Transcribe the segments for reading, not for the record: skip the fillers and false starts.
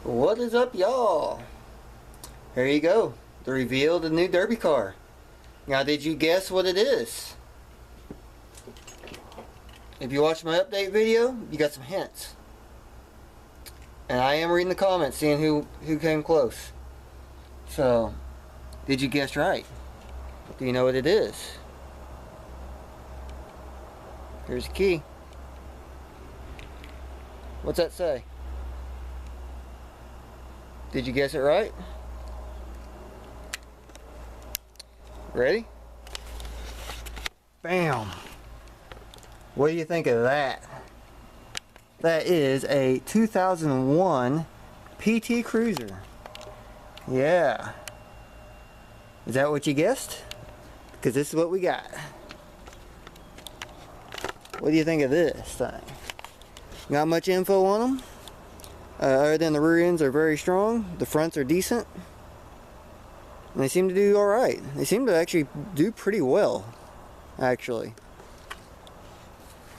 What is up, y'all? Here you go. The reveal of the new Derby car. Now, did you guess what it is? If you watched my update video, you got some hints. And I am reading the comments, seeing who came close. So, did you guess right? Do you know what it is? Here's the key. What's that say? Did you guess it right? Ready? Bam! What do you think of that? That is a 2001 PT Cruiser. Yeah. Is that what you guessed? Because this is what we got. What do you think of this thing? Not much info on them. Other than the rear ends are very strong. The fronts are decent. And they seem to do alright. They seem to actually do pretty well. Actually.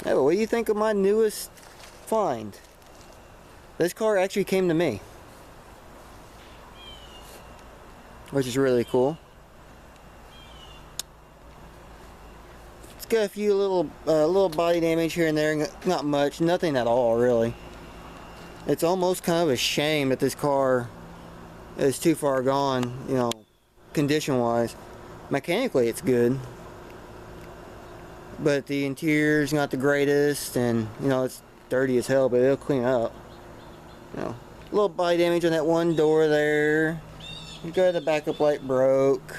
Yeah, but what do you think of my newest find? This car actually came to me. Which is really cool. It's got a few little body damage here and there. Not much. Nothing at all, really. It's almost kind of a shame that this car is too far gone, you know, condition-wise. Mechanically, it's good. But the interior's not the greatest, and, you know, it's dirty as hell, but it'll clean up. You know, a little body damage on that one door there. You got the backup light broke.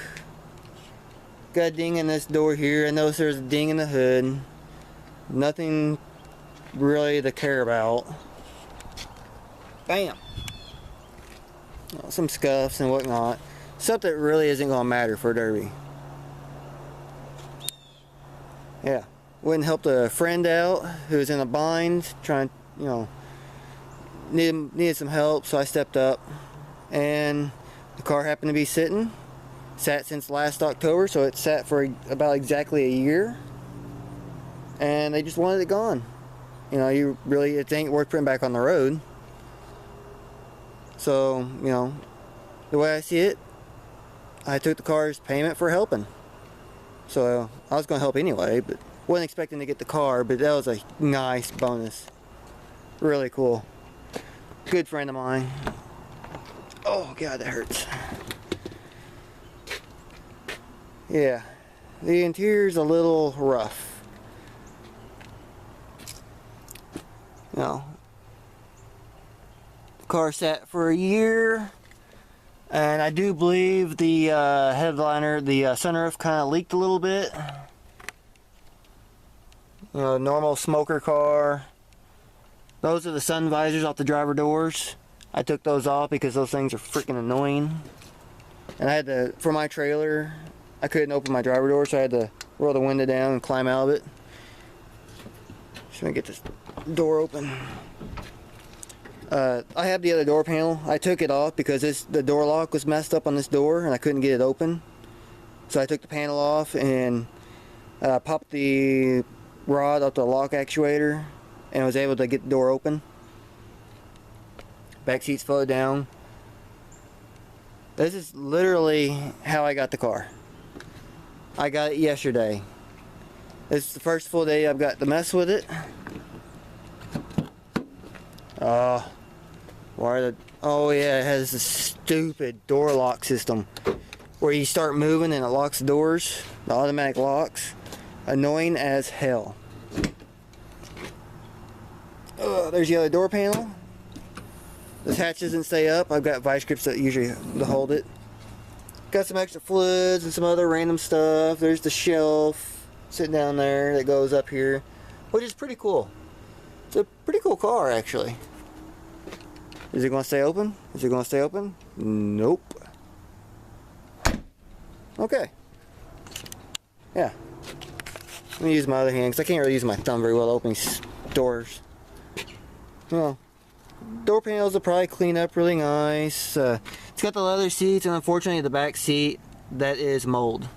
Got a ding in this door here. I noticed there's a ding in the hood. Nothing really to care about. Bam! Some scuffs and whatnot. Stuff that really isn't going to matter for a Derby. Yeah. Went and helped a friend out who was in a bind, trying, you know, needed some help, so I stepped up. And the car happened to be sitting. Sat since last October, so it sat for about exactly a year. And they just wanted it gone. You know, it ain't worth putting back on the road. So, you know, the way I see it, I took the car's payment for helping. So, I was going to help anyway, but wasn't expecting to get the car, but that was a nice bonus. Really cool. Good friend of mine. Oh, God, that hurts. Yeah, the interior's a little rough. You know, the car sat for a year, and I do believe the headliner, the sunroof kind of leaked a little bit. You know, normal smoker car. Those are the sun visors off the driver doors. I took those off because those things are freaking annoying. And I had to, for my trailer, I couldn't open my driver door, so I had to roll the window down and climb out of it. Just gonna get this door open. I have the other door panel. I took it off because the door lock was messed up on this door and I couldn't get it open. So I took the panel off and popped the rod off the lock actuator and was able to get the door open. Back seats folded down. This is literally how I got the car. I got it yesterday. This is the first full day I've got to mess with it. Oh yeah, it has this stupid door lock system where you start moving and it locks the doors, the automatic locks. Annoying as hell. There's the other door panel. This hatch doesn't stay up. I've got vice grips that usually hold it. Got some extra fluids and some other random stuff. There's the shelf sitting down there that goes up here, which is pretty cool. It's a pretty cool car, actually. Is it going to stay open? Is it going to stay open? Nope. Okay. Yeah. Let me use my other hand because I can't really use my thumb very well opening doors. Well, door panels will probably clean up really nice. It's got the leather seats, and unfortunately the back seat, that is mold.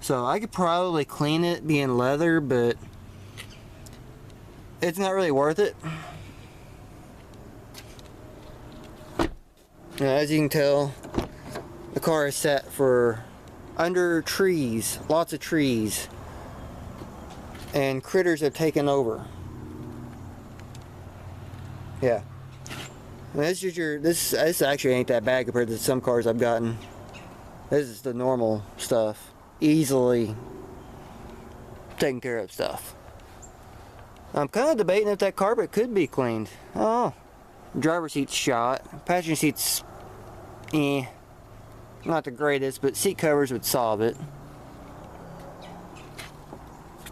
So I could probably clean it being leather, but it's not really worth it. Now, as you can tell, the car is set for under trees, lots of trees, and critters have taken over. Yeah. And this is this actually ain't that bad compared to some cars I've gotten. This is the normal stuff. Easily taken care of stuff. I'm kind of debating if that carpet could be cleaned. Oh, driver's seat's shot. Passenger seat's, not the greatest, but seat covers would solve it.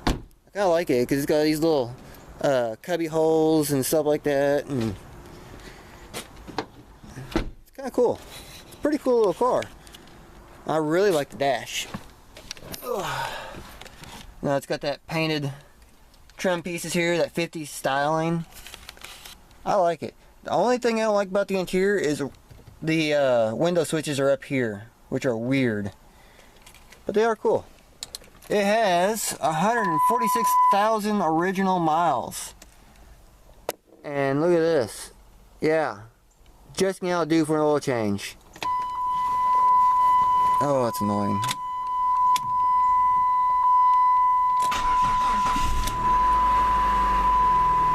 I kind of like it because it's got these little cubby holes and stuff like that, and it's kind of cool. It's a pretty cool little car. I really like the dash. Ugh. Now it's got that painted trim pieces here, that 50s styling. I like it. The only thing I don't like about the interior is the window switches are up here, which are weird, but they are cool. It has 146,000 original miles, and look at this. Yeah, just gonna do for an oil change. Oh, that's annoying.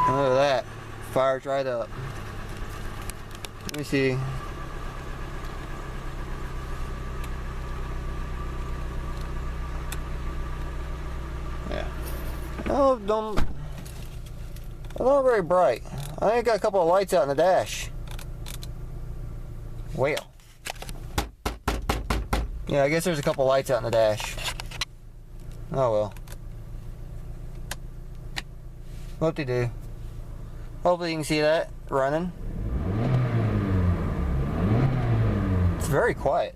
Look at that. Fires right up. Let me see. Yeah. Oh, not very bright. I think I got a couple of lights out in the dash. Well. Yeah, I guess there's a couple lights out in the dash. Oh well. Whoop-de-doo. Hopefully you can see that running. It's very quiet.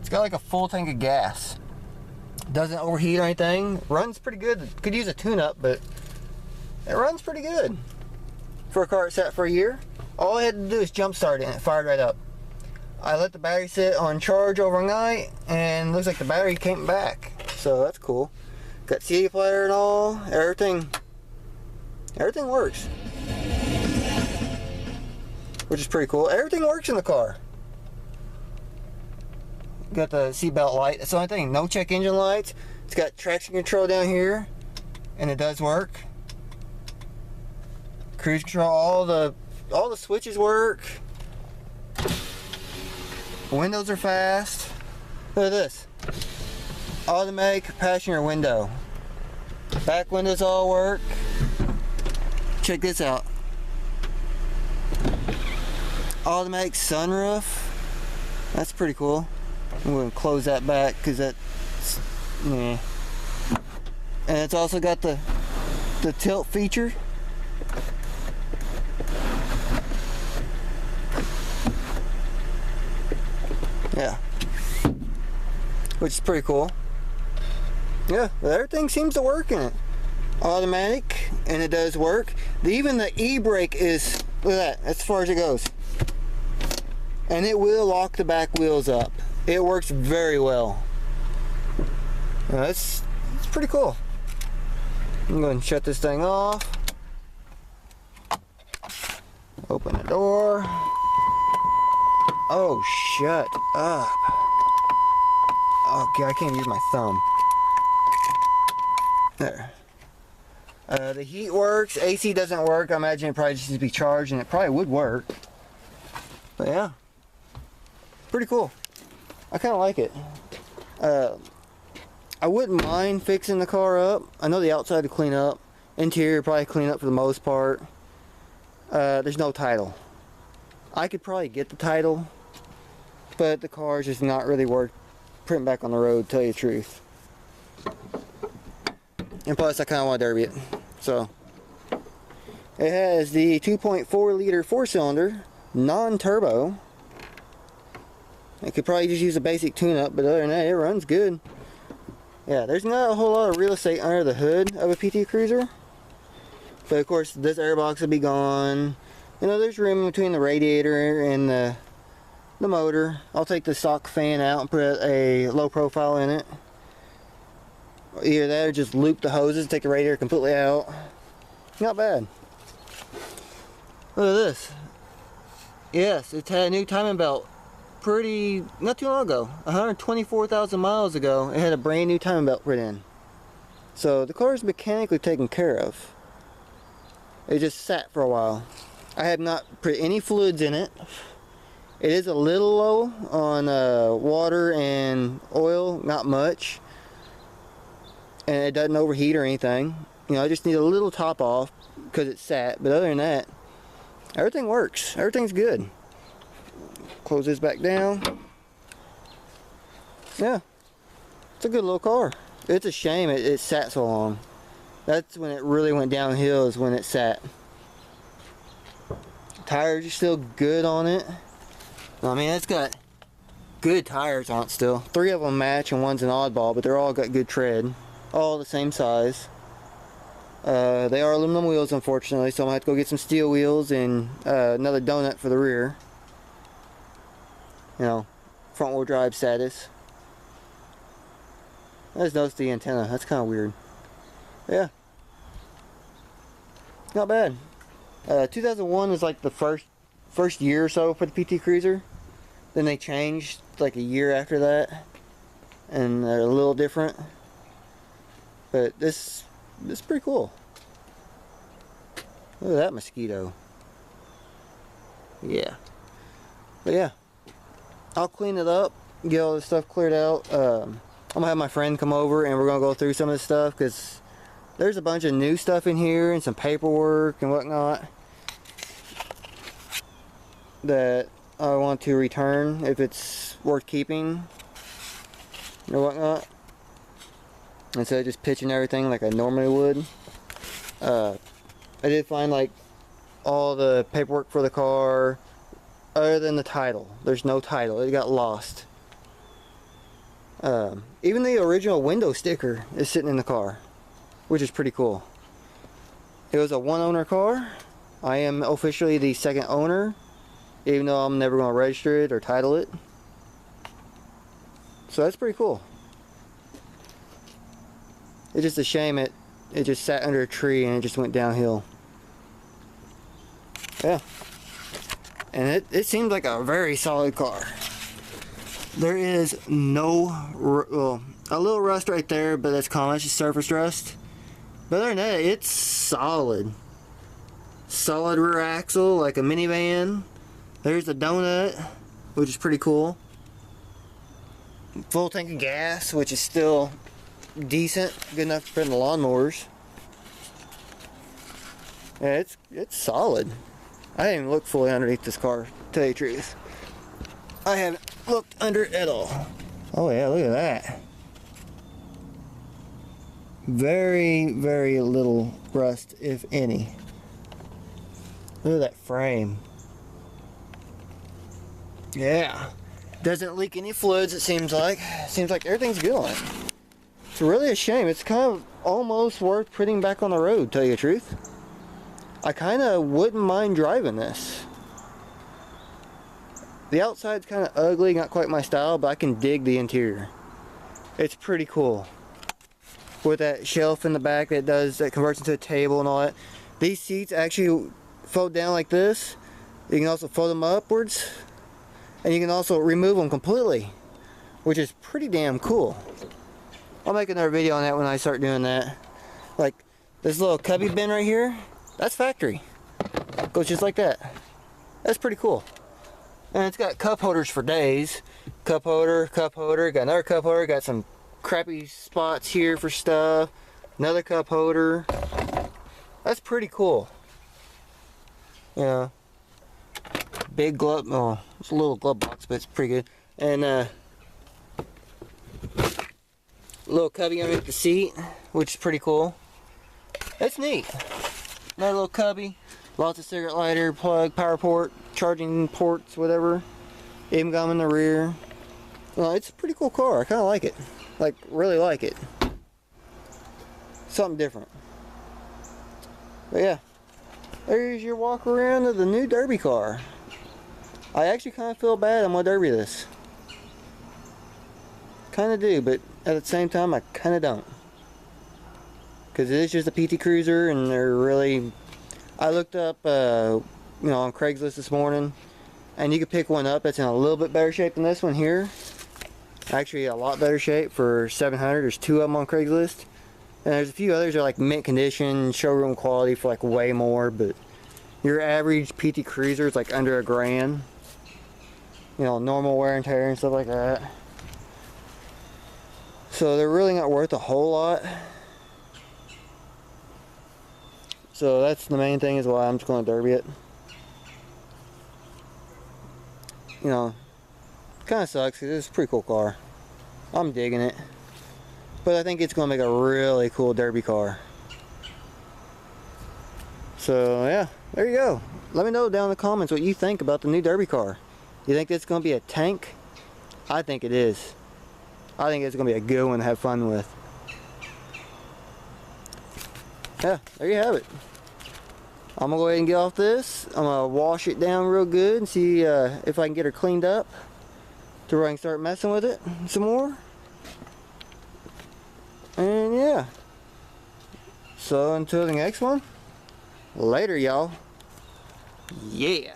It's got like a full tank of gas. Doesn't overheat or anything. Runs pretty good. Could use a tune-up, but it runs pretty good. For a car that's set for a year, all I had to do is jump start it and it fired right up. I let the battery sit on charge overnight and looks like the battery came back. So that's cool. Got CD player and all. Everything works. Which is pretty cool. Everything works in the car. Got the seatbelt light. That's the only thing. No check engine lights. It's got traction control down here, and it does work. Cruise control. All the switches work. Windows are fast. Look at this. Automatic passenger window. Back windows all work. Check this out. Automatic sunroof. That's pretty cool. I'm going to close that back because that's, yeah. And it's also got the tilt feature. Yeah. Which is pretty cool. Yeah, everything seems to work in it. Automatic, and it does work. Even the e-brake is, look at that, as far as it goes. And it will lock the back wheels up. It works very well. It's pretty cool. I'm going to shut this thing off. Open the door. Oh, shut up. Okay, I can't use my thumb. There. The heat works. AC doesn't work. I imagine it probably just needs to be charged, and it probably would work. But yeah, pretty cool. I kind of like it. I wouldn't mind fixing the car up. I know the outside to clean up. Interior probably clean up for the most part. There's no title. I could probably get the title, but the car is just not really worth putting back on the road, to tell you the truth. And plus, I kind of want to derby it. So, it has the 2.4 liter 4-cylinder, non-turbo. I could probably just use a basic tune-up, but other than that, it runs good. Yeah, there's not a whole lot of real estate under the hood of a PT Cruiser. But of course, this airbox will be gone. You know, there's room between the radiator and the motor. I'll take the stock fan out and put a low profile in it. Either that or just loop the hoses, take the radiator completely out. Not bad. Look at this. Yes, it's had a new timing belt not too long ago. 124,000 miles ago, it had a brand new timing belt put in. So the car is mechanically taken care of. It just sat for a while. I have not put any fluids in it. It is a little low on water and oil, not much. And it doesn't overheat or anything. You know, I just need a little top off because it sat. But other than that, everything works. Everything's good. Close this back down. Yeah, it's a good little car. It's a shame it sat so long. That's when it really went downhill, is when it sat. Tires are still good on it. I mean, it's got good tires on it still. 3 of them match and one's an oddball, but they're all got good tread. All the same size. They are aluminum wheels, unfortunately, so I'm going to have to go get some steel wheels and another donut for the rear. You know, front wheel drive status. I just noticed the antenna. That's kind of weird. Yeah. Not bad. 2001 was like the first year or so for the PT Cruiser. Then they changed like a year after that, and they're a little different. But this is pretty cool. Look at that mosquito. Yeah. But yeah, I'll clean it up, get all this stuff cleared out. I'm gonna have my friend come over and we're gonna go through some of this stuff, because there's a bunch of new stuff in here and some paperwork and whatnot that I want to return if it's worth keeping or whatnot, instead of just pitching everything like I normally would. I did find like all the paperwork for the car other than the title. There's no title. It got lost. Even the original window sticker is sitting in the car, which is pretty cool. It was a one-owner car. I am officially the second owner, even though I'm never going to register it or title it. So that's pretty cool. It's just a shame it just sat under a tree and it just went downhill. Yeah. And it seems like a very solid car. There is no, well, a little rust right there, but that's common. It's just surface rust. But other than that, it's solid. Solid rear axle, like a minivan. There's the donut, which is pretty cool. Full tank of gas, which is still decent, good enough to put in the lawnmowers. Yeah, it's solid. I didn't even look fully underneath this car, to tell you the truth. I haven't looked under it at all. Oh yeah, look at that. Very, very little rust, if any. Look at that frame. Yeah. Doesn't leak any fluids, it seems like. Seems like everything's good on it. It's really a shame. It's kind of almost worth putting back on the road, to tell you the truth. I kind of wouldn't mind driving this. The outside's kind of ugly, not quite my style, but I can dig the interior. It's pretty cool. With that shelf in the back that converts into a table and all that. These seats actually fold down like this. You can also fold them upwards. And you can also remove them completely, which is pretty damn cool. I'll make another video on that when I start doing that. Like this little cubby bin right here, that's factory. Goes just like that. That's pretty cool. And it's got cup holders for days. Cup holder, got another cup holder, got some crappy spots here for stuff. Another cup holder. That's pretty cool. Yeah. Big glove, oh, it's a little glove box, but it's pretty good. And a little cubby underneath the seat, which is pretty cool. That's neat. Another little cubby, lots of cigarette lighter, plug, power port, charging ports, whatever. Even got them in the rear. Well, it's a pretty cool car. I kind of like it. Like, really like it. Something different. But yeah, there's your walk around of the new Derby car. I actually kind of feel bad I'm gonna Derby this. Kind of do, but at the same time I kind of don't. Because it is just a PT Cruiser, and they're really... I looked up, you know, on Craigslist this morning, and you could pick one up that's in a little bit better shape than this one here. Actually, a lot better shape for $700. There's 2 of them on Craigslist, and there's a few others that are like mint condition, showroom quality for like way more. But your average PT Cruiser is like under $1,000. You know, normal wear and tear and stuff like that. So they're really not worth a whole lot. So that's the main thing, is why I'm just going to derby it. You know, kind of sucks because it's a pretty cool car. I'm digging it. But I think it's going to make a really cool derby car. So yeah, there you go. Let me know down in the comments what you think about the new derby car. You think it's going to be a tank? I think it is. I think it's going to be a good one to have fun with. Yeah, there you have it. I'm going to go ahead and get off this. I'm going to wash it down real good and see if I can get her cleaned up to where I can start messing with it some more. And yeah. So until the next one, later y'all. Yeah.